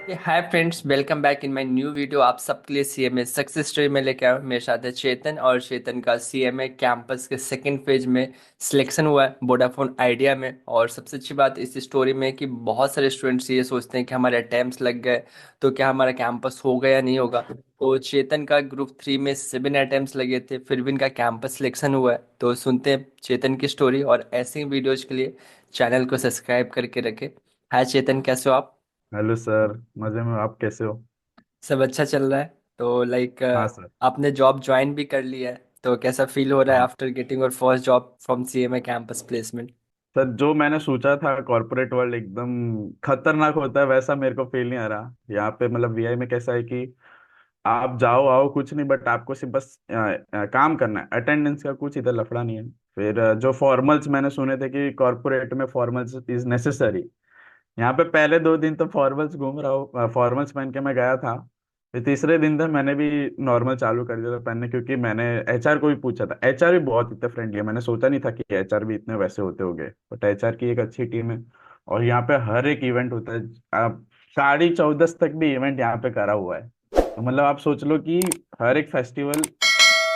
Hi friends, welcome back in my new video. आप सबके लिए सीएमए सक्सेस स्टोरी में लेकर आया हूं। मेरे साथ है चेतन, और चेतन का सीएमए कैंपस के सेकंड फेज में सिलेक्शन हुआ है वोडाफोन आइडिया में। और सबसे अच्छी बात इस स्टोरी में कि बहुत सारे स्टूडेंट्स ये सोचते हैं कि हमारे अटेम्प्ट्स लग गए तो क्या हमारा कैंपस होगा या नहीं होगा। तो चेतन का ग्रुप 3 में 7 अटेम्प्ट्स लगे थे, फिर भी इनका कैंपस सिलेक्शन हुआ है। तो सुनते हैं चेतन की स्टोरी, और ऐसे ही वीडियोज के लिए चैनल को सब्सक्राइब करके रखें। हाय चेतन, कैसे हो आप? Hello sir. मजे में, आप कैसे हो? सब अच्छा चल रहा है। तो लाइक हाँ सर। आपने जॉब ज्वाइन भी कर लिया है, तो कैसा फील हो रहा है हाँ after getting your first job from CMA campus placement? Sir, जो मैंने सोचा था कॉर्पोरेट वर्ल्ड एकदम खतरनाक होता है वैसा मेरे को फील नहीं आ रहा। यहाँ पे मतलब वीआई में कैसा है कि आप जाओ आओ कुछ नहीं, बट आपको सिर्फ बस काम करना है। अटेंडेंस का कुछ इधर लफड़ा नहीं है। फिर जो फॉर्मल्स मैंने सुने थे कि कॉर्पोरेट में फॉर्मल्स इज नेसेसरी, यहाँ पे पहले 2 दिन तो फॉर्मल्स घूम रहा हूँ, फॉर्मल्स पहन के मैं गया था। फिर तीसरे दिन था मैंने भी नॉर्मल चालू कर दिया था पहनने, क्योंकि मैंने एचआर को भी पूछा था। एचआर भी बहुत इतने फ्रेंडली है, मैंने सोचा नहीं था कि एचआर भी इतने वैसे होते होंगे, बट एचआर की एक अच्छी टीम है। और यहाँ पे हर एक इवेंट होता है। आप 14:30 तक भी इवेंट यहाँ पे करा हुआ है। तो मतलब आप सोच लो कि हर एक फेस्टिवल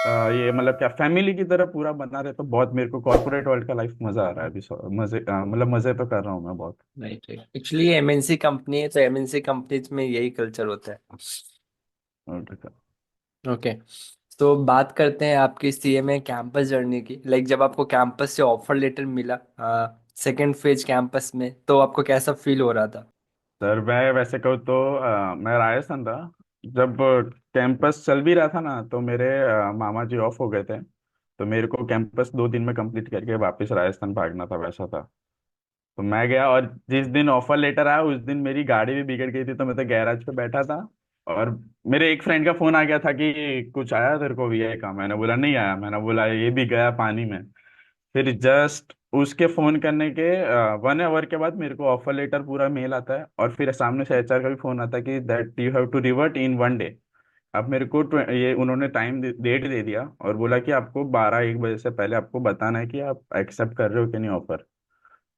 ये मतलब क्या फैमिली की तरह पूरा बना रहे। तो बहुत मेरे को कॉर्पोरेट वर्ल्ड का लाइफ मजा आ रहा है अभी। मजे मतलब मजे तो कर रहा हूँ मैं बहुत। राइट राइट, एक्चुअली ये एमएनसी कंपनी है, तो एमएनसी कंपनीज में यही कल्चर होता है। और ओके, तो बात करते हैं आपकी सीएमए कैंपस जर्नी की। लाइक जब आपको कैंपस से ऑफर लेटर मिला सेकेंड फेज कैंपस में, तो आपको कैसा फील हो रहा था? सर मैं वैसे कहूँ तो मैं राजस्थान था जब कैंपस चल भी रहा था ना। तो मेरे मामा जी ऑफ हो गए थे, तो मेरे को कैंपस 2 दिन में कंप्लीट करके वापस राजस्थान भागना था, वैसा था। तो मैं गया, और जिस दिन ऑफर लेटर आया उस दिन मेरी गाड़ी भी बिगड़ गई थी, तो मैं तो गैराज पे बैठा था। और मेरे एक फ्रेंड का फोन आ गया था कि कुछ आया तेरे को वीआई का। मैंने बोला नहीं आया, मैंने बोला ये भी गया पानी में। फिर जस्ट उसके फोन करने के 1 आवर के बाद मेरे को ऑफर लेटर पूरा मेल आता है, और फिर सामने से एचआर का भी फोन आता है कि that you have to revert in 1 day. अब मेरे को ये उन्होंने टाइम डेट दे दिया, और बोला कि आपको 12-1 बजे से पहले आपको बताना है कि आप एक्सेप्ट कर रहे हो कि नहीं ऑफर।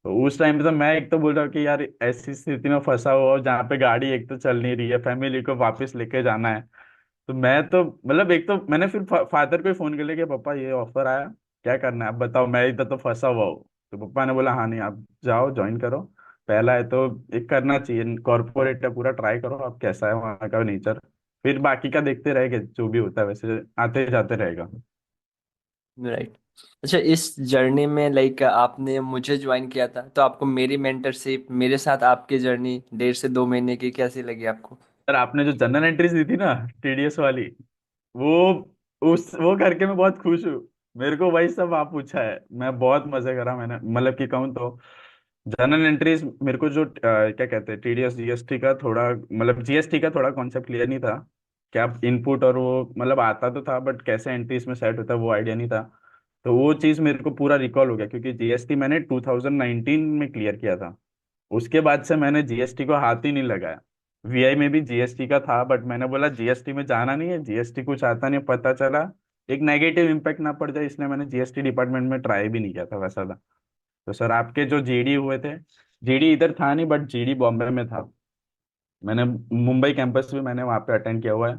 तो उस टाइम पे तो मैं एक तो बोल रहा हूँ कि यार ऐसी स्थिति में फंसा हुआ और जहाँ पे गाड़ी एक तो चल नहीं रही है, फैमिली को वापस लेके जाना है। तो मैं तो मतलब एक तो मैंने फिर फादर को ही फोन कर लिया कि पापा ये ऑफर आया, क्या करना है आप बताओ, मैं इधर तो फंसा हुआ हूँ। तो पापा ने बोला हाँ नहीं आप जाओ ज्वाइन करो, पहला है तो एक करना चाहिए, कॉर्पोरेट है पूरा ट्राई करो आप, कैसा है वहाँ का नेचर। फिर बाकी का देखते रहेंगे, जो भी होता है वैसे आते जाते रहेगा। राइट। अच्छा, इस जर्नी में लाइक आपने मुझे ज्वाइन किया था, तो आपको मेरी मेंटरशिप, मेरे साथ आपकी जर्नी 1.5 से 2 महीने की कैसी लगी आपको? सर आपने जो जनरल एंट्रीज दी थी ना, टीडीएस वाली, वो उस वो करके मैं बहुत खुश हूँ। मेरे को वही सब आप पूछा है, मैं बहुत मजे करा मैंने, मतलब कि कहूँ तो जनरल एंट्रीज मेरे को जो क्या कहते हैं टीडीएस जीएसटी का थोड़ा मतलब जीएसटी का थोड़ा कॉन्सेप्ट क्लियर नहीं था। क्या इनपुट और वो मतलब आता तो था, बट कैसे एंट्रीज में सेट होता है वो आइडिया नहीं था। तो वो चीज़ मेरे को पूरा रिकॉल हो गया, क्योंकि जीएसटी मैंने 2019 में क्लियर किया था। उसके बाद से मैंने जीएसटी को हाथ ही नहीं लगाया। वीआई में भी जीएसटी का था, बट मैंने बोला जीएसटी में जाना नहीं है, जीएसटी कुछ आता नहीं, पता चला एक नेगेटिव इम्पैक्ट ना पड़ जाए, इसलिए मैंने जीएसटी डिपार्टमेंट में ट्राई भी नहीं किया था, वैसा था। तो सर आपके जो जीडी हुए थे, जीडी इधर था नहीं बट जीडी बॉम्बे में था। मैंने मुंबई कैंपस भी मैंने वहाँ पे अटेंड किया हुआ है।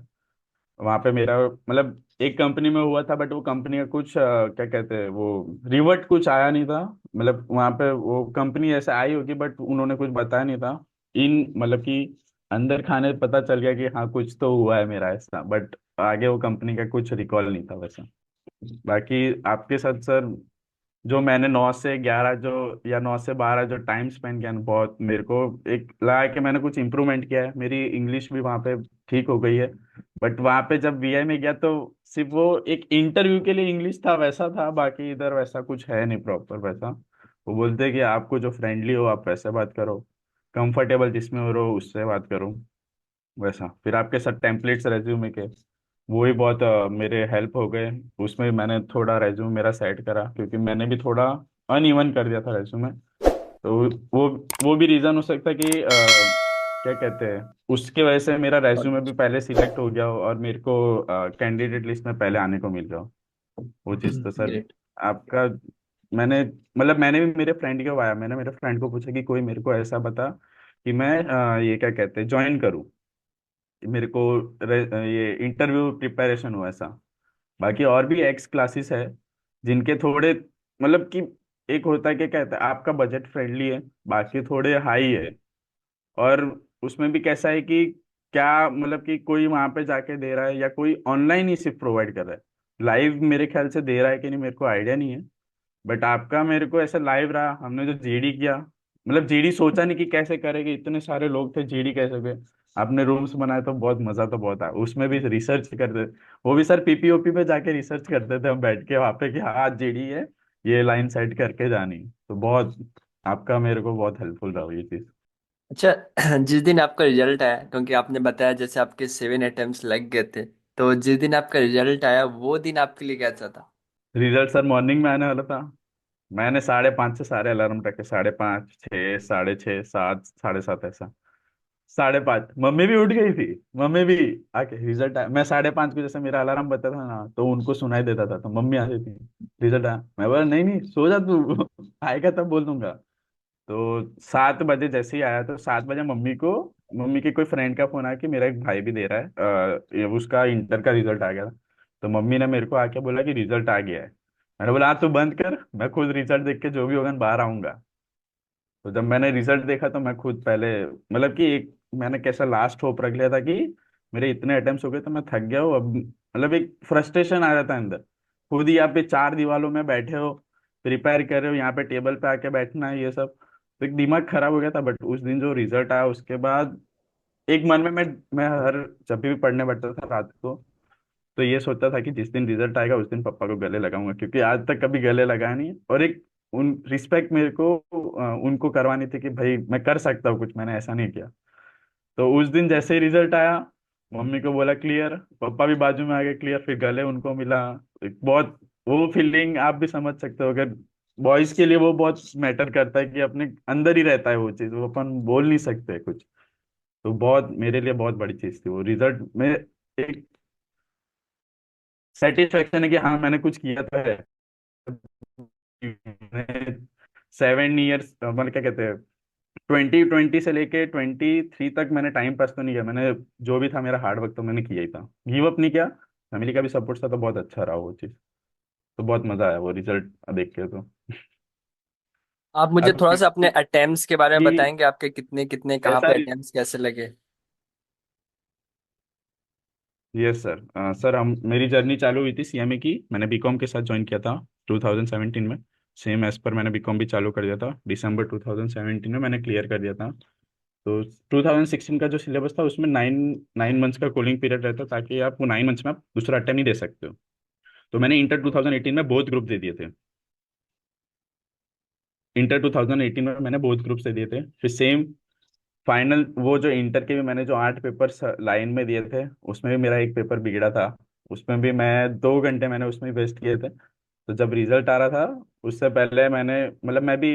वहाँ पे मेरा मतलब एक कंपनी में हुआ था, बट वो कंपनी का कुछ क्या कहते हैं वो रिवर्ट कुछ आया नहीं था। मतलब वहाँ पे वो कंपनी ऐसे आई होगी बट उन्होंने कुछ बताया नहीं था। इन मतलब कि अंदर खाने पता चल गया कि हाँ कुछ तो हुआ है मेरा ऐसा, बट आगे वो कंपनी का कुछ रिकॉल नहीं था वैसा। बाकी आपके साथ सर जो मैंने 9 से 11 जो या 9 से 12 जो टाइम स्पेंड किया ना, बहुत मेरे को एक लगा कि मैंने कुछ इम्प्रूवमेंट किया है, मेरी इंग्लिश भी वहाँ पे ठीक हो गई है। बट वहाँ पे जब वीआई में गया तो सिर्फ वो एक इंटरव्यू के लिए इंग्लिश था, वैसा था, बाकी इधर वैसा कुछ है नहीं प्रॉपर वैसा। वो बोलते हैं कि आपको जो फ्रेंडली हो आप वैसे बात करो, कंफर्टेबल जिसमें हो रहो उससे बात करो, वैसा। फिर आपके साथ टेम्पलेट्स रेज्यूमे के वो ही बहुत मेरे हेल्प हो गए। उसमें मैंने थोड़ा रेज्यूमे मेरा सेट करा, क्योंकि मैंने भी थोड़ा अनइवन कर दिया था रेज्यूमे। तो वो वो भी रीज़न हो सकता है कि क्या कहते हैं उसके वजह से मेरा रेज्यूमे भी पहले सिलेक्ट हो गया हो, और मेरे को कैंडिडेट लिस्ट में पहले आने को मिल गया हो। वो चीज़ तो सर ग्रेट। आपका मैंने मतलब मैंने भी मेरे फ्रेंड को आया, मैंने मेरे फ्रेंड को पूछा कि कोई मेरे को ऐसा बता कि मैं ये क्या कहते हैं ज्वाइन करूँ, मेरे को ये इंटरव्यू प्रिपरेशन हो ऐसा। बाकी और भी एक्स क्लासेस है जिनके थोड़े मतलब कि एक होता है कि कहते हैं आपका बजट फ्रेंडली है, बाकी थोड़े हाई है। और उसमें भी कैसा है कि क्या मतलब कि कोई वहां पे जाके दे रहा है या कोई ऑनलाइन ही सिर्फ प्रोवाइड कर रहा है। लाइव मेरे ख्याल से दे रहा है कि नहीं मेरे को आइडिया नहीं है। बट आपका मेरे को ऐसा लाइव रहा, हमने जो जीडी किया, मतलब जीडी सोचा नहीं कि कैसे करेंगे, इतने सारे लोग थे जीडी कैसे हुए। आपने रूम्स बनाए तो बहुत मजा तो बहुत आया उसमें भी रिसर्च करते। वो भी सर पीपीओपी पे जाके रिसर्च करते थे हम बैठ के वहां पे कि हाँ जीडी है, ये लाइन सेट करके जानी। तो बहुत आपका मेरे को बहुत हेल्पफुल रहा ये चीज। अच्छा, जिस दिन आपका रिजल्ट आया, क्योंकि आपने बताया जैसे आपके 7 अटेम्प्ट्स लग गए थे, तो जिस दिन आपका रिजल्ट आया वो दिन आपके लिए कैसा था? रिजल्ट सर मॉर्निंग में आने वाला था। मैंने 5:30 से सारे अलार्म रखे, 5:30, 6, 6:30, 7, 7:30 ऐसा। 5:30 मम्मी भी उठ गई थी। मम्मी भी आके रिजल्ट आया, मैं 5:30 को जैसे मेरा अलार्म बजता था ना तो उनको सुनाई देता था, तो मम्मी आती थी रिजल्ट आया। मैं बोला नहीं नहीं सो जा तू आएगा तब बोल दूंगा। तो 7 बजे जैसे ही आया तो 7 बजे मम्मी के कोई फ्रेंड का फोन आया कि मेरा एक भाई भी दे रहा है, ये उसका इंटर का रिजल्ट आ गया था। तो मम्मी ने मेरे को आके बोला कि रिजल्ट आ गया है। मैंने बोला हाँ तू बंद कर, मैं खुद रिजल्ट देख के जो भी होगा बाहर आऊंगा। तो जब मैंने रिजल्ट देखा तो मैं खुद पहले मतलब कि एक मैंने कैसा लास्ट होप रख लिया था कि मेरे इतने अटेम्प्ट्स हो गए तो मैं थक गया हूँ अब, मतलब एक फ्रस्ट्रेशन आ जाता है अंदर। खुद ही यहाँ पे 4 दीवारों में बैठे हो, प्रिपेयर कर रहे हो, यहाँ पे टेबल पे आके बैठना है ये सब, तो एक दिमाग खराब हो गया था। बट उस दिन जो रिजल्ट आया उसके बाद एक मन में मैं हर जब भी पढ़ने बैठता था रात को तो ये सोचता था कि जिस दिन रिजल्ट आएगा उस दिन पापा को गले लगाऊंगा, क्योंकि आज तक कभी गले लगाया नहीं। और एक उन रिस्पेक्ट मेरे को उनको करवानी थी कि भाई मैं कर सकता हूँ कुछ, मैंने ऐसा नहीं किया। तो उस दिन जैसे ही रिजल्ट आया, मम्मी को बोला क्लियर, पापा भी बाजू में आ गए क्लियर, फिर गले उनको मिला। एक बहुत वो फीलिंग आप भी समझ सकते हो, अगर बॉयज के लिए वो बहुत मैटर करता है कि अपने अंदर ही रहता है वो चीज, वो अपन बोल नहीं सकते कुछ। तो बहुत मेरे लिए बहुत बड़ी चीज थी वो रिजल्ट में। एक सेटिस्फेक्शन है कि हाँ मैंने कुछ किया तो है। 7 ईयर्स मतलब क्या कहते हैं, 2020 से लेके 23 तक मैंने टाइम पास तो नहीं किया, मैंने जो भी था मेरा हार्ड वर्क तो मैंने किया ही था, गिव अप नहीं किया। फैमिली का भी सपोर्ट था तो बहुत अच्छा रहा वो चीज़। तो बहुत मजा आया वो रिजल्ट देख के तो। आप मुझे थोड़ा सा अपने आपकी अटेम्प्ट्स के बारे में बताएंगे, आपके कितने कितने कहाँ कैसा? पे अटेम्प्ट्स कैसे लगे? यस सर, सर हम मेरी जर्नी चालू हुई थी सीएमए की, मैंने बीकॉम के साथ ज्वाइन किया था 2017 में। सेम एज पर मैंने बीकॉम भी चालू कर दिया था, दिसंबर 2017 में मैंने क्लियर कर दिया था। तो 2016 का जो सिलेबस था उसमें 9 9 मंथ्स का कूलिंग पीरियड रहता ताकि आप वो 9 मंथ्स में आप दूसरा अटेम्प्ट नहीं दे सकते हो। तो मैंने इंटर 2018 में बोथ ग्रुप दे दिए थे। इंटर 2018 में मैंने बोथ ग्रुप से दिए थे, फिर सेम फाइनल वो जो इंटर के भी मैंने जो 8 पेपर लाइन में दिए थे उसमें भी मेरा एक पेपर बिगड़ा था। उसमें भी मैं 2 घंटे मैंने उसमें वेस्ट किए थे। तो जब रिजल्ट आ रहा था उससे पहले मैंने मतलब मैं भी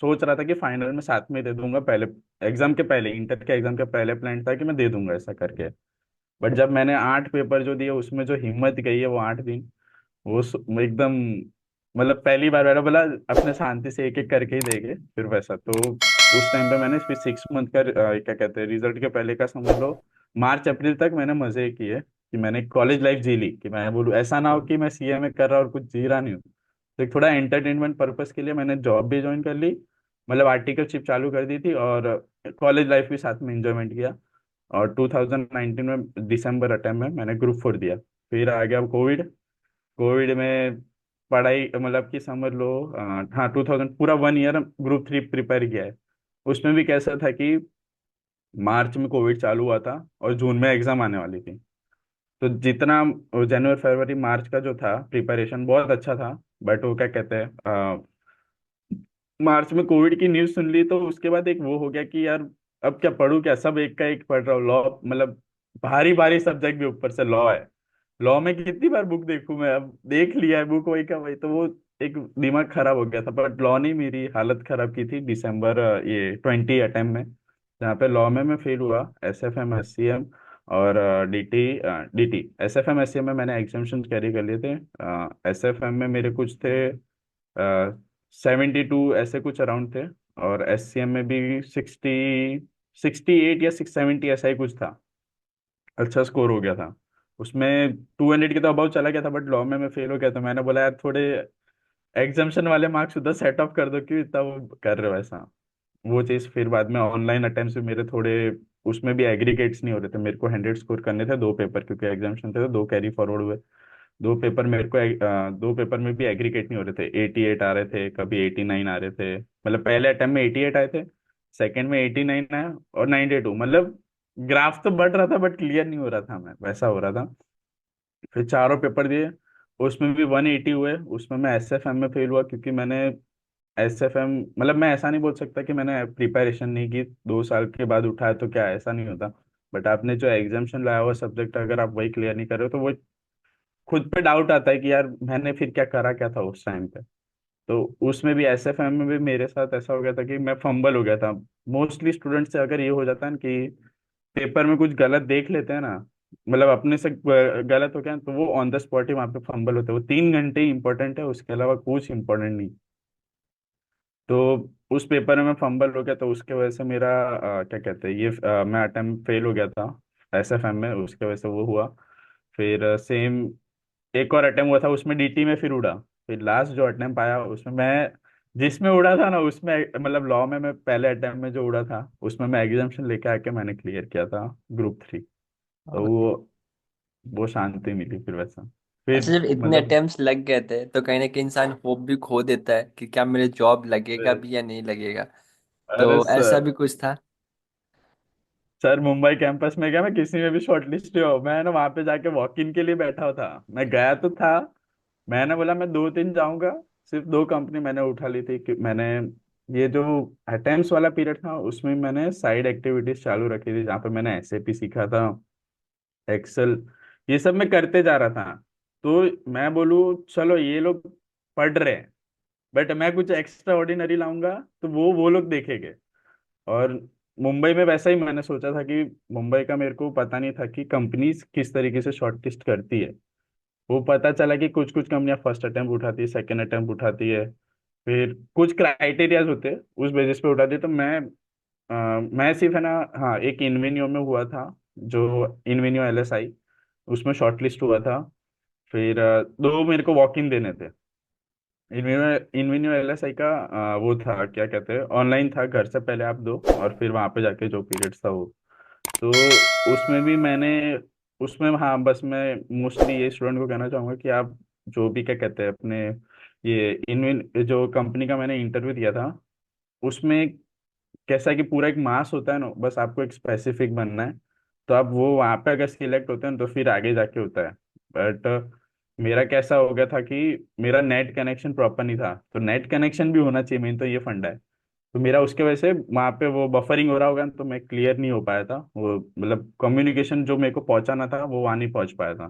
सोच रहा था कि फाइनल में साथ में दे दूंगा, पहले एग्जाम के पहले, इंटर के एग्जाम के पहले प्लान था कि मैं दे दूंगा ऐसा करके। बट जब मैंने 8 पेपर जो दिए उसमें जो हिम्मत गई है वो 8 दिन, एकदम मतलब पहली बार मैंने बोला अपने शांति से एक एक करके ही देंगे फिर वैसा। तो उस टाइम पे मैंने फिर 6 मंथ का क्या कहते हैं रिजल्ट के पहले का समझ लो, मार्च अप्रैल तक मैंने मजे किए कि मैंने कॉलेज लाइफ जी ली, कि मैं बोलूँ ऐसा ना हो कि मैं सीए में कर रहा और कुछ जी रहा नहीं हूँ। तो एक थोड़ा एंटरटेनमेंट पर्पस के लिए मैंने जॉब भी ज्वाइन कर ली, मतलब आर्टिकलशिप चालू कर दी थी, और कॉलेज लाइफ भी साथ में इंजॉयमेंट किया। और 2019 में दिसंबर अटेम्प में मैंने ग्रुप 4 दिया। फिर आ गया कोविड। कोविड में पढ़ाई मतलब कि समझ लो, हाँ 2000 पूरा 1 ईयर ग्रुप 3 प्रिपेयर किया है। उसमें भी कैसा था कि मार्च में कोविड चालू हुआ था और जून में एग्जाम आने वाली थी। तो जितना जनवरी फरवरी मार्च का जो था प्रिपरेशन बहुत अच्छा था। बट वो क्या कहते हैं, मार्च में कोविड की न्यूज़ सुन ली तो उसके बाद एक वो हो गया कि यार अब क्या पढूं, क्या सब एक का एक पढ़ रहा हूँ, लॉ मतलब भारी भारी सब्जेक्ट भी ऊपर से लॉ है। लॉ में कितनी बार बुक देखूं मैं, अब देख लिया है बुक वही का वही, तो वो एक दिमाग खराब हो गया था। बट लॉ ने मेरी हालत खराब की थी दिसंबर ये 20 अटेम्प्ट में, जहाँ पे लॉ में मैं फेल हुआ, SFM SCM और डीटी। SFM SCM में मैंने एग्जामेशन कैरी कर लिए थे। SFM में मेरे कुछ थे 72 ऐसे कुछ अराउंड थे, और SCM में भी 60 68 या 670 ऐसा ही कुछ था। अच्छा स्कोर हो गया था उसमें। 200 के तो अबाउ चला गया था, बट लॉ में मैं फेल हो गया। तो मैंने बोला यार थोड़े एग्जाम्शन वाले मार्क्स उधर सेट ऑफ कर दो, क्यों इतना वो कर रहे हो ऐसा। वो चीज़ फिर बाद में ऑनलाइन अटेम्प्ट में मेरे थोड़े, उसमें भी एग्रीगेट्स नहीं हो रहे थे। मेरे को 100 स्कोर करने थे 2 पेपर, क्योंकि एग्जाम्शन थे तो 2 कैरी फॉरवर्ड हुए। 2 पेपर मेरे को 2 पेपर में भी एग्रीगेट नहीं हो रहे थे। 88 आ रहे थे, कभी 89 आ रहे थे। मतलब पहले अटेम्प्ट में 88 आए थे, सेकंड में 89 आया, और 92। मतलब ग्राफ तो बढ़ रहा था बट क्लियर नहीं हो रहा था, मैं वैसा हो रहा था। फिर चारों पेपर दिए, उसमें भी 180 हुए। उसमें मैं एसएफएम में फेल हुआ, क्योंकि मैंने एसएफएम, मतलब मैं ऐसा नहीं बोल सकता कि मैंने प्रिपरेशन नहीं की, 2 साल के बाद उठाया तो क्या ऐसा नहीं होता। बट आपने जो एग्जाम्शन लाया हुआ सब्जेक्ट, अगर आप वही क्लियर नहीं कर रहे हो तो वो खुद पे डाउट आता है कि यार मैंने फिर क्या करा क्या था उस टाइम पे। तो उसमें भी एसएफएम में भी मेरे साथ ऐसा हो गया था कि मैं फंबल हो गया था। मोस्टली स्टूडेंट से अगर ये हो जाता है ना कि पेपर में कुछ गलत देख लेते हैं ना, मतलब अपने से गलत हो गया तो वो ऑन द स्पॉट ही वहाँ पे फंबल होते हैं। वो 3 घंटे ही इंपॉर्टेंट है, उसके अलावा कुछ इंपॉर्टेंट नहीं। तो उस पेपर में मैं फंबल हो गया, तो उसके वजह से मेरा क्या कहते हैं ये मैं अटेम्प्ट फेल हो गया था एसएफएम में, उसके वजह से वो हुआ। फिर सेम एक और अटेम्प्ट हुआ था, उसमें डीटी में फिर उड़ा। फिर लास्ट जो अटेम्प्ट आया उसमें मैं, जिसमें उड़ा था ना उसमें, मतलब लॉ में मैं पहले अटेम्प्ट में जो उड़ा था उसमें मैं एग्जाम्शन लेके आके मैंने क्लियर किया था ग्रुप 3। तो वो शांति मिली फिर वैसा। अच्छा, फिर जब इतने मतलब अटेम्प्ट्स लग गए थे तो कहीं ना कहीं इंसान होप भी खो देता है कि क्या मेरे जॉब लगेगा अरे भी या नहीं लगेगा। अरे तो ऐसा भी सर, कुछ था? सर मुंबई कैंपस में क्या मैं किसी में भी शॉर्ट लिस्ट हो, मैं ना वहां पे जाके वॉक इन के लिए बैठा हुआ था। मैं गया तो था, मैंने बोला मैं 2 दिन जाऊंगा। सिर्फ 2 कंपनी मैंने उठा ली थी कि मैंने ये जो अटेम्प्ट्स वाला पीरियड था उसमें मैंने साइड एक्टिविटीज चालू रखी थी, जहाँ पे मैंने एसएपी सीखा था, एक्सेल, ये सब मैं करते जा रहा था। तो मैं बोलूँ चलो ये लोग पढ़ रहे हैं, बट मैं कुछ एक्स्ट्रा ऑर्डिनरी लाऊंगा तो वो लोग देखेंगे। और मुंबई में वैसा ही मैंने सोचा था कि मुंबई का मेरे को पता नहीं था कि कंपनीज किस तरीके से शॉर्टलिस्ट करती है। वो पता चला कि कुछ कुछ कंपनियां फर्स्ट अटेम्प्ट उठाती है, सेकंड अटेम्प्ट उठाती है, फिर कुछ क्राइटेरियाज होते हैं उस बेसिस पे उठाती है। तो मैं सिर्फ है ना, हाँ एक इनवेन्यो में हुआ था, जो इनवेन्यो एलएसआई, उसमें शॉर्टलिस्ट हुआ था। फिर 2 मेरे को वॉक इन देने थे। इनवेन्यू इनवेन्यू एलएसआई का वो था क्या कहते हैं, ऑनलाइन था, घर से पहले आप दो और फिर वहां पे जाके जो पीरियड्स था वो। तो उसमें भी मैंने, उसमें हाँ बस मैं मोस्टली ये स्टूडेंट को कहना चाहूंगा कि आप जो भी क्या कहते हैं अपने, ये इन जो कंपनी का मैंने इंटरव्यू दिया था उसमें कैसा है कि पूरा एक मास होता है ना, बस आपको एक स्पेसिफिक बनना है। तो आप वो वहाँ पे अगर सिलेक्ट होते हैं ना तो फिर आगे जाके होता है। बट मेरा कैसा हो गया था कि मेरा नेट कनेक्शन प्रॉपर नहीं था। तो नेट कनेक्शन भी होना चाहिए, मेन तो ये फंडा है। तो मेरा उसके वजह से वहाँ पे वो बफरिंग हो रहा होगा, तो मैं क्लियर नहीं हो पाया था वो, मतलब कम्युनिकेशन जो मेरे को पहुंचाना था वो वहाँ नहीं पहुंच पाया था।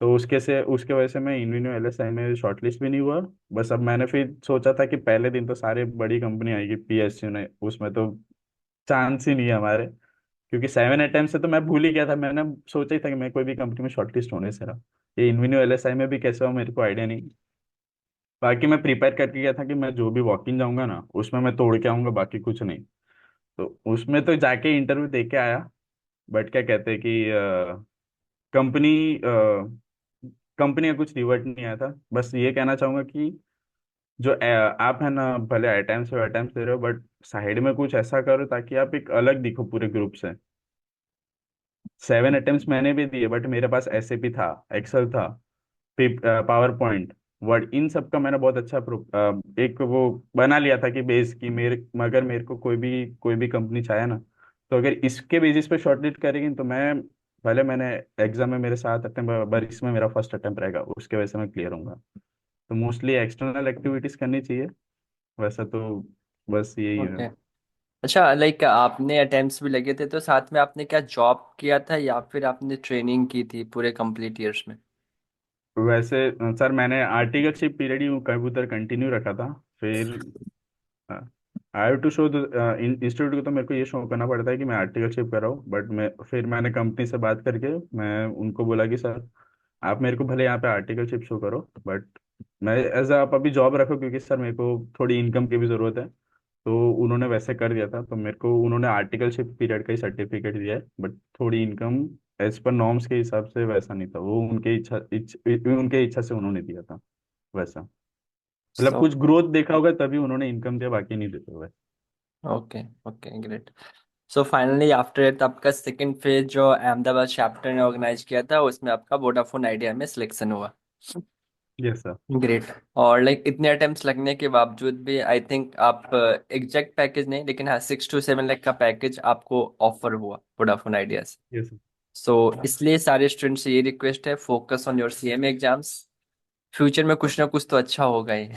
तो उसके वजह से मैं इन्वीनियो एलएसआई में शॉर्टलिस्ट भी नहीं हुआ। बस अब मैंने फिर सोचा था कि पहले दिन तो सारे बड़ी कंपनी आएगी, पीएसयू ने, उसमें तो चांस ही नहीं है हमारे। क्योंकि 7 अटेम्प्ट से तो मैं भूल ही गया था, मैंने सोचा ही था कि मैं कोई भी कंपनी में शॉर्टलिस्ट होने से रहा। ये इन्वीनियो एलएसआई में भी कैसे हो मेरे को आइडिया नहीं। बाकी मैं प्रिपेयर करके गया था कि मैं जो भी वॉक इन जाऊंगा ना उसमें मैं तोड़ के आऊंगा, बाकी कुछ नहीं। तो उसमें तो जाके इंटरव्यू दे के आया। बट क्या कहते हैं कि कंपनी कंपनी का कुछ रिवर्ट नहीं आया था। बस ये कहना चाहूंगा कि जो आप है ना, भले अटेम्प्ट दे रहे हो बट साइड में कुछ ऐसा करो ताकि आप एक अलग दिखो पूरे ग्रुप से। 7 अटेम्प्ट मैंने भी दिए, बट मेरे पास एसएपी था, एक्सेल था, पावर पॉइंट, वर्ड, इन सब का मैंने बहुत अच्छा एक वो बना लिया था कि बेस की मेरे, मगर मेरे को कोई भी कंपनी चाहे ना, तो अगर इसके बेसिस पे शॉर्टलिस्ट करेगी तो मैं, भले मैंने एग्जाम में मेरे 7 अटेम्प्ट, पर इसमें मेरा फर्स्ट अटेम्प्ट रहेगा, उसके वजह से मैं क्लियर होऊंगा। तो मोस्टली एक्सटर्नल एक्टिविटीज करनी चाहिए वैसा तो। बस यही है। ओके। अच्छा, लाइक आपने अटेम्प्ट्स भी लगे थे तो साथ में आपने क्या जॉब किया था या फिर आपने ट्रेनिंग की थी पूरे कंप्लीट ईयर्स में? वैसे सर मैंने आर्टिकलशिप पीरियड ही कभी उधर कंटिन्यू रखा था। फिर I have to show institute को, तो मेरे को ये शो करना पड़ता है कि मैं आर्टिकलशिप कर रहा हूँ। बट मैं फिर मैंने कंपनी से बात करके मैं उनको बोला कि सर आप मेरे को भले यहाँ पे आर्टिकलशिप शो करो, बट मैं एज आप अभी जॉब रखो, क्योंकि सर मेरे को थोड़ी इनकम की भी ज़रूरत है। तो उन्होंने वैसे कर दिया था, तो मेरे को उन्होंने आर्टिकलशिप पीरियड का ही सर्टिफिकेट दिया है, बट थोड़ी इनकम एज पर नॉर्म्स के हिसाब से वैसा नहीं था, वो उनके इच्छा से उन्होंने दिया था वैसा। मतलब सो कुछ ग्रोथ देखा होगा तभी उन्होंने इनकम दिया, बाकी नहीं देते हुए। Okay, okay, great. So finally after it आपका सेकंड फेज जो अहमदाबाद चैप्टर ने ऑर्गेनाइज किया था उसमें आपका वोडाफोन आइडिया में सिलेक्शन हुआ। Yes sir. ग्रेट। और लाइक इतने अटेम्प्ट्स लगने के बावजूद भी आई थिंक आप एग्जैक्ट पैकेज नहीं लेकिन हाँ 6 to 7 लाख का पैकेज आपको ऑफर हुआ वोडाफोन आइडिया से। यस सो इसलिए सारे स्टूडेंट्स से ये रिक्वेस्ट है, focus on your CMA exams. Future में कुछ ना कुछ तो अच्छा होगा ही।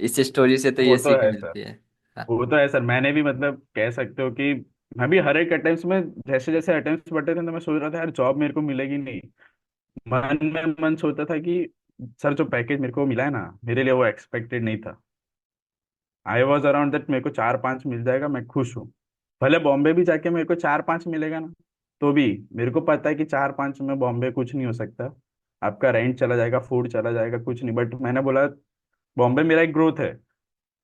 इस स्टोरी से तो वो ये तो सीख है सर। मिलती है। हाँ। वो तो है सर, मैंने भी मतलब कह सकते हो कि मैं भी हर एक अटेम्प्ट में जैसे जैसे अटेम्प्ट बढ़ते थे तो मैं सोच रहा था यार जॉब मेरे को मिलेगी नहीं। मन में मन सोचता था कि सर जो पैकेज मेरे को मिला है ना, मेरे लिए वो एक्सपेक्टेड नहीं था। आई वॉज अराउंड दैट मेरे को 4-5 मिल जाएगा, मैं खुश हूँ। भले बॉम्बे भी जाके मेरे को 4-5 मिलेगा ना, तो भी मेरे को पता है कि 4-5 में बॉम्बे कुछ नहीं हो सकता। आपका रेंट चला जाएगा, फूड चला जाएगा, कुछ नहीं। बट मैंने बोला बॉम्बे मेरा एक ग्रोथ है।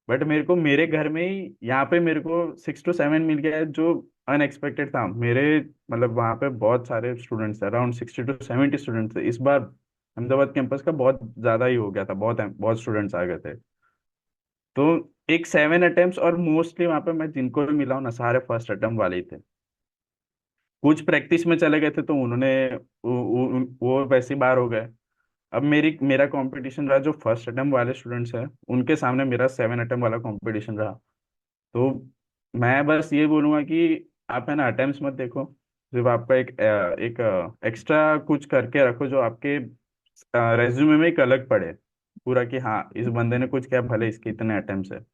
बट मेरे को मेरे घर में ही यहाँ पे मेरे को 6 to 7 मिल गया है, जो अनएक्सपेक्टेड था मेरे। मतलब वहाँ पे बहुत सारे स्टूडेंट्स थे, अराउंड 60 to 70 स्टूडेंट्स थे इस बार। अहमदाबाद कैंपस का बहुत ज़्यादा ही हो गया था, बहुत बहुत स्टूडेंट्स आ गए थे। तो एक 7 अटेम्प्ट, और मोस्टली वहाँ पे मैं जिनको भी मिला हूँ ना, सारे फर्स्ट अटेम्प्ट वाले ही थे। कुछ प्रैक्टिस में चले गए थे तो उन्होंने वो वैसे ही बाहर हो गए। अब मेरा कंपटीशन रहा जो फर्स्ट अटेम्प्ट वाले स्टूडेंट्स हैं, उनके सामने मेरा 7 अटेम्प्ट वाला कंपटीशन रहा। तो मैं बस ये बोलूंगा कि आप है ना अटेम्प्ट्स मत देखो, सिर्फ आपका एक एक्स्ट्रा कुछ करके रखो जो आपके रेज्यूमे में एक अलग पड़े पूरा, कि हाँ इस बंदे ने कुछ किया, भले इसके इतने अटेम्प्ट्स है।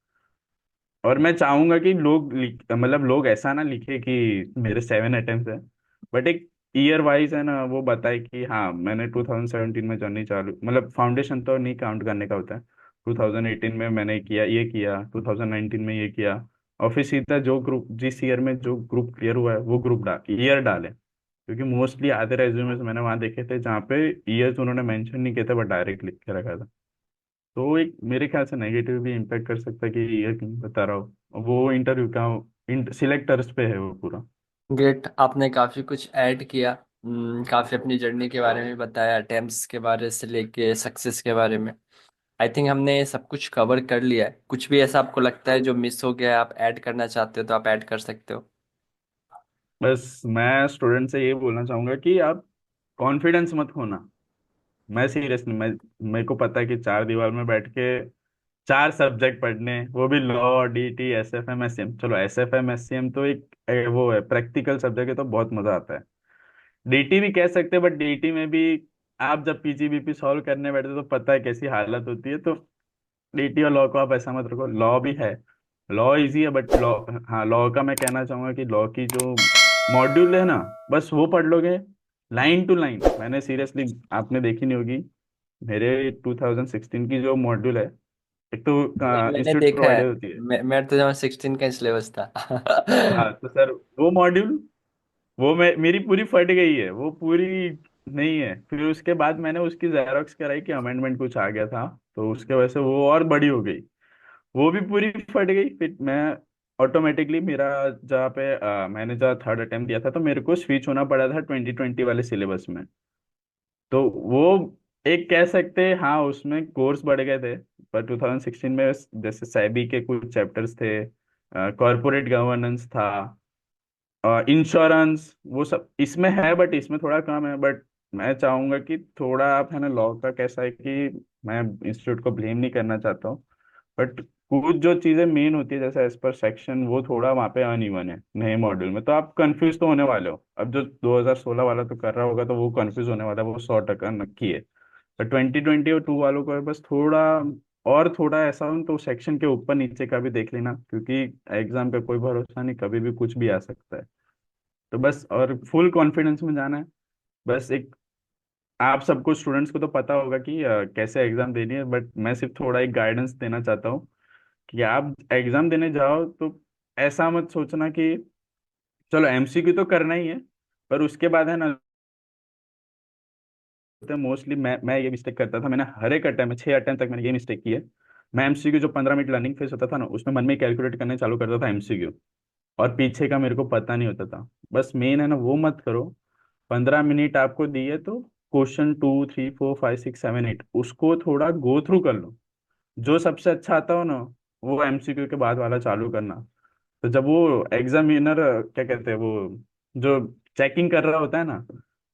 और मैं चाहूंगा कि मतलब लोग ऐसा ना लिखे कि मेरे 7 अटेम्प्ट्स है, बट एक ईयर वाइज है ना वो बताए कि हाँ मैंने 2017 में जर्नी चालू, मतलब फाउंडेशन तो नहीं काउंट करने का होता है। 2018 में मैंने किया, ये किया, 2019 में ये किया। और फिर सीधा जो ग्रुप जिस ईयर में जो ग्रुप क्लियर हुआ है वो ग्रुप ईयर डाले, क्योंकि मोस्टली आधे रेज्यूमे मैंने वहाँ देखे थे जहाँ पे ईयर्स उन्होंने मेंशन नहीं किए थे, बट डायरेक्ट लिख के रखा था। तो एक मेरे ख्याल से नेगेटिव भी इम्पेक्ट कर सकता है कि ये क्यों बता रहा हूँ, वो इंटरव्यू का सिलेक्टर्स पे है वो पूरा। ग्रेट, आपने काफ़ी कुछ ऐड किया। काफ़ी अपनी जर्नी के बारे में बताया, अटेम्प्ट्स के बारे से लेके सक्सेस के बारे में। आई थिंक हमने सब कुछ कवर कर लिया है। कुछ भी ऐसा आपको लगता है जो मिस हो गया है, आप ऐड करना चाहते हो तो आप ऐड कर सकते हो। बस मैं स्टूडेंट से ये बोलना चाहूंगा कि आप कॉन्फिडेंस मत खोना। मैं सीरियसली, मेरे को पता है कि चार दीवार में बैठ के 4 सब्जेक्ट पढ़ने, वो भी लॉ, डीटी, एसएफएम, एससीएम। चलो एसएफएम एससीएम तो वो है प्रैक्टिकल सब्जेक्ट है, तो बहुत मजा आता है। डीटी भी कह सकते हैं, बट डीटी में भी आप जब पीजीबीपी सॉल्व करने बैठते तो पता है कैसी हालत होती है। तो डीटी और लॉ को आप ऐसा मत रखो, लॉ भी है, लॉ इजी है, बट लॉ, हाँ लॉ का मैं कहना चाहूंगा कि लॉ की जो मॉड्यूल है ना, बस वो पढ़ लोगे लाइन टू लाइन। मैंने सीरियसली, आपने देखी नहीं होगी मेरे 2016 की जो मॉड्यूल है, एक तो मैंने इंस्टीट्यूट देखा है। प्रोवाइडेड होती है। मैं तो जब 16 का सिलेबस था। हाँ तो सर वो मॉड्यूल, वो मेरी पूरी फट गई है, वो पूरी नहीं है। फिर उसके बाद मैंने उसकी जेरोक्स कराई कि अमेंडमेंट कुछ आ गया था, तो उसके वजह से वो और बड़ी हो गई। वो भी पूरी फट गई। फिर मैं ऑटोमेटिकली मेरा जहाँ पे मैंने जहाँ थर्ड अटेम्प्ट दिया था, तो मेरे को स्विच होना पड़ा था 2020 वाले सिलेबस में। तो वो एक कह सकते हैं, हाँ उसमें कोर्स बढ़ गए थे। पर 2016 में जैसे सेबी के कुछ चैप्टर्स थे, कॉरपोरेट गवर्नेंस था, इंश्योरेंस, वो सब इसमें है, बट इसमें थोड़ा कम है। बट मैं चाहूंगा कि थोड़ा आप है ना, लॉ का कैसा है कि मैं इंस्टीट्यूट को ब्लेम नहीं करना चाहता हूँ, बट कुछ जो चीजें मेन होती है जैसे एज पर सेक्शन, वो थोड़ा वहाँ पे अनइवन है नए मॉड्यूल में। तो आप कंफ्यूज तो होने वाले हो, अब जो 2016 वाला तो कर रहा होगा तो वो कंफ्यूज होने वाला है, वो 100% नक्की है। पर 2020 और टू वालों को बस थोड़ा, और थोड़ा ऐसा हो तो सेक्शन के ऊपर नीचे का भी देख लेना, क्योंकि एग्जाम का कोई भरोसा नहीं, कभी भी कुछ भी आ सकता है। तो बस, और फुल कॉन्फिडेंस में जाना है। बस एक, आप सबको स्टूडेंट्स को तो पता होगा कि कैसे एग्जाम देनी है, बट मैं सिर्फ थोड़ा एक गाइडेंस देना चाहता हूँ कि आप एग्जाम देने जाओ तो ऐसा मत सोचना कि चलो एमसीक्यू तो करना ही है, पर उसके बाद है ना, मोस्टली मैं ये मिस्टेक करता था। मैंने हर एक अटेम्प्ट में 6 अटेम्प्ट तक मैंने ये मिस्टेक की है। मैं एमसीक्यू जो 15 मिनट लर्निंग फेज होता था ना, उसमें मन में कैलकुलेट करने चालू करता था एमसीक्यू, और पीछे का मेरे को पता नहीं होता था। बस मेन है ना, वो मत करो। 15 मिनट आपको दिए तो क्वेश्चन 2 3 4 5 6 7 8 उसको थोड़ा गो थ्रू कर लो। जो सबसे अच्छा आता हो ना, वो एमसीक्यू के बाद वाला चालू करना। तो जब वो एग्जामिनर, क्या कहते हैं वो, जो चेकिंग कर रहा होता है ना,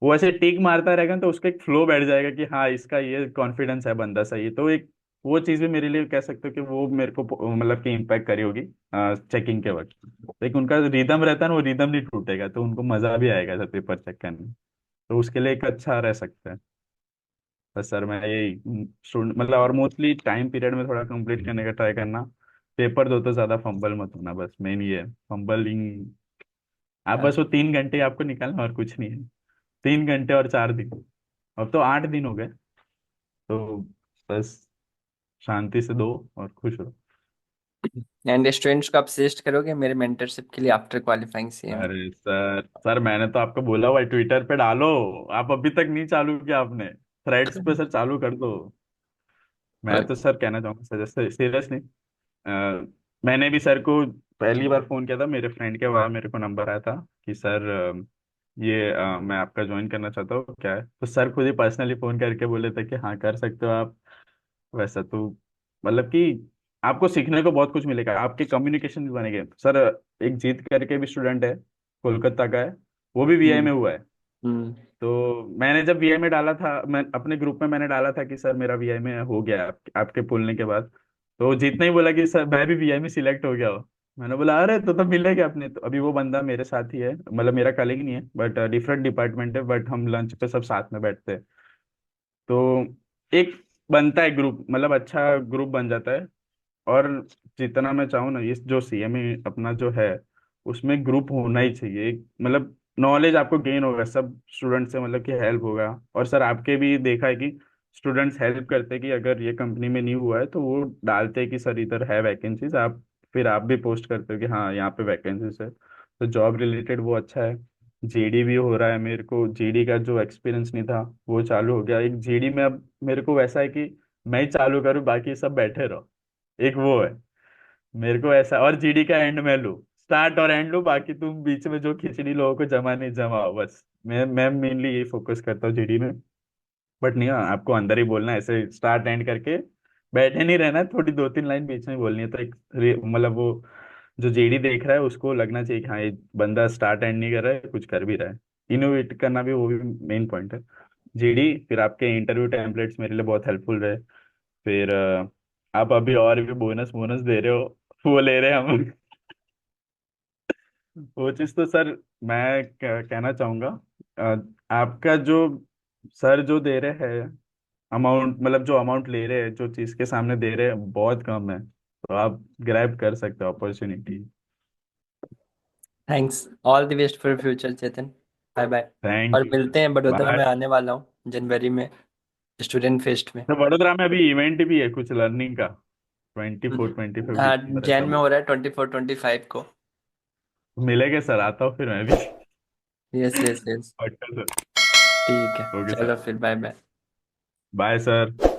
वो ऐसे टिक मारता रहेगा ना, तो उसका एक फ्लो बैठ जाएगा कि हाँ इसका ये कॉन्फिडेंस है, बंदा सही है। तो एक वो चीज़ भी मेरे लिए कह सकते हो कि वो मेरे को मतलब कि इम्पैक्ट करी होगी चेकिंग के वक्त। लेकिन उनका रिदम रहता है ना, वो रिदम नहीं टूटेगा, तो उनको मजा भी आएगा सर पेपर चेक करने में। तो उसके लिए एक अच्छा रह सकता है। बस सर मैं यही स्टूडेंट मतलब, और मोस्टली टाइम पीरियड में थोड़ा कंप्लीट करने का ट्राई करना। पेपर दो तो ज्यादा फंबल मत होना, बस मेन ये है फंबलिंग। आप हाँ। बस वो 3 घंटे आपको निकालना, और कुछ नहीं है। 3 घंटे और 4 दिन, अब तो 8 दिन हो गए। तो बस शांति से दो और खुश रहो। एंड स्टूडेंट्स को आप सजेस्ट करोगे मेरे मेंटरशिप के लिए आफ्टर क्वालिफाइंग सीएमए? अरे सर सर, मैंने तो आपको बोला हुआ है ट्विटर पे डालो। आप अभी तक नहीं चालू किया आपने? थ्रेड्स पे सर चालू कर दो। मैं तो सर कहना चाहूंगा सर, सीरियसली। मैंने भी सर को पहली बार फोन किया था, मेरे फ्रेंड के वहाँ मेरे को नंबर आया था कि सर ये मैं आपका ज्वाइन करना चाहता हूँ, क्या है? तो सर खुद ही पर्सनली फोन करके बोले थे कि हाँ कर सकते हो आप। वैसा तो मतलब कि आपको सीखने को बहुत कुछ मिलेगा, आपके कम्युनिकेशन भी बनेंगे सर। एक जीत करके भी स्टूडेंट है, कोलकाता का है, वो भी वीआई हम्म। में हुआ है। हम्म। तो मैंने जब वीआई में डाला था, मैं अपने ग्रुप में मैंने डाला था कि सर मेरा वीआई में हो गया है आपके बोलने के बाद। तो जीतने ही बोला कि सर मैं भी वीआई में सिलेक्ट हो गया हो। मैंने बोला अरे तो मिलेगा अपने। तो अभी वो बंदा मेरे साथ ही है, मतलब मेरा कलीग नहीं है, बट डिफरेंट डिपार्टमेंट है, बट हम लंच पे सब साथ में बैठते हैं। तो एक बनता है ग्रुप, मतलब अच्छा ग्रुप बन जाता है। और जितना मैं चाहूँ ना, इस जो सीएमए अपना जो है, उसमें ग्रुप होना ही चाहिए। मतलब नॉलेज आपको गेन होगा सब स्टूडेंट से, मतलब कि हेल्प होगा। और सर आपके भी देखा है कि स्टूडेंट्स हेल्प करते हैं कि अगर ये कंपनी में न्यू हुआ है तो वो डालते हैं कि सर इधर है वैकेंसीज, आप फिर आप भी पोस्ट करते हो कि हाँ यहाँ पे वैकेंसीज है। तो जॉब रिलेटेड वो अच्छा है। जीडी भी हो रहा है, मेरे को जीडी का जो एक्सपीरियंस नहीं था वो चालू हो गया। एक जीडी में अब मेरे को वैसा है कि मैं ही चालू करूँ, बाकी सब बैठे रहो। एक वो है मेरे को ऐसा। और जीडी का एंड में लो, स्टार्ट और एंड लो, बाकी तुम बीच में जो खिचड़ी लोगों को जमा नहीं जमाओ बस। मैं मेनली यही फोकस करता हूँ जीडी में। बट नहीं, हाँ आपको अंदर ही बोलना है, ऐसे स्टार्ट एंड करके बैठे नहीं रहना है। थोड़ी 2 3 लाइन बीच में बोलनी है, तो एक मतलब वो जो जीडी देख रहा है उसको लगना चाहिए कि हाँ ये बंदा स्टार्ट एंड नहीं कर रहा है, कुछ कर भी रहा है। इनोवेट करना भी वो भी मेन पॉइंट है। जीडी, फिर आपके इंटरव्यू टेम्पलेट्स मेरे लिए बहुत हेल्पफुल रहे। फिर आप अभी और भी बोनस बोनस दे रहे हो, वो ले रहे हैं हम। वो चीज तो सर मैं कहना चाहूंगा। आपका जो सर जो दे रहे हैं अमाउंट, मतलब जो अमाउंट ले रहे हैं, जो चीज के सामने दे रहे हैं, बहुत कम है। तो आप ग्रैब कर सकते हो opportunity. Thanks. All the best for future Chetan. Bye bye. Thank और यू सर। मिलते हैं, बड़ोदरा बाय। में आने वाला हूँ जनवरी में, स्टूडेंट फेस्ट में। तो वडोदरा में अभी इवेंट भी है कुछ लर्निंग का, 24 25 दिसंबर जैन ऐसा में कुछ। हो रहा है 24 25 को। मिलेंगे सर, आता हूँ फिर मैं भी। Yes yes yes. पक्का सर। ठीक है, ओके चलो सर। फिर बाय बाय। Bye sir.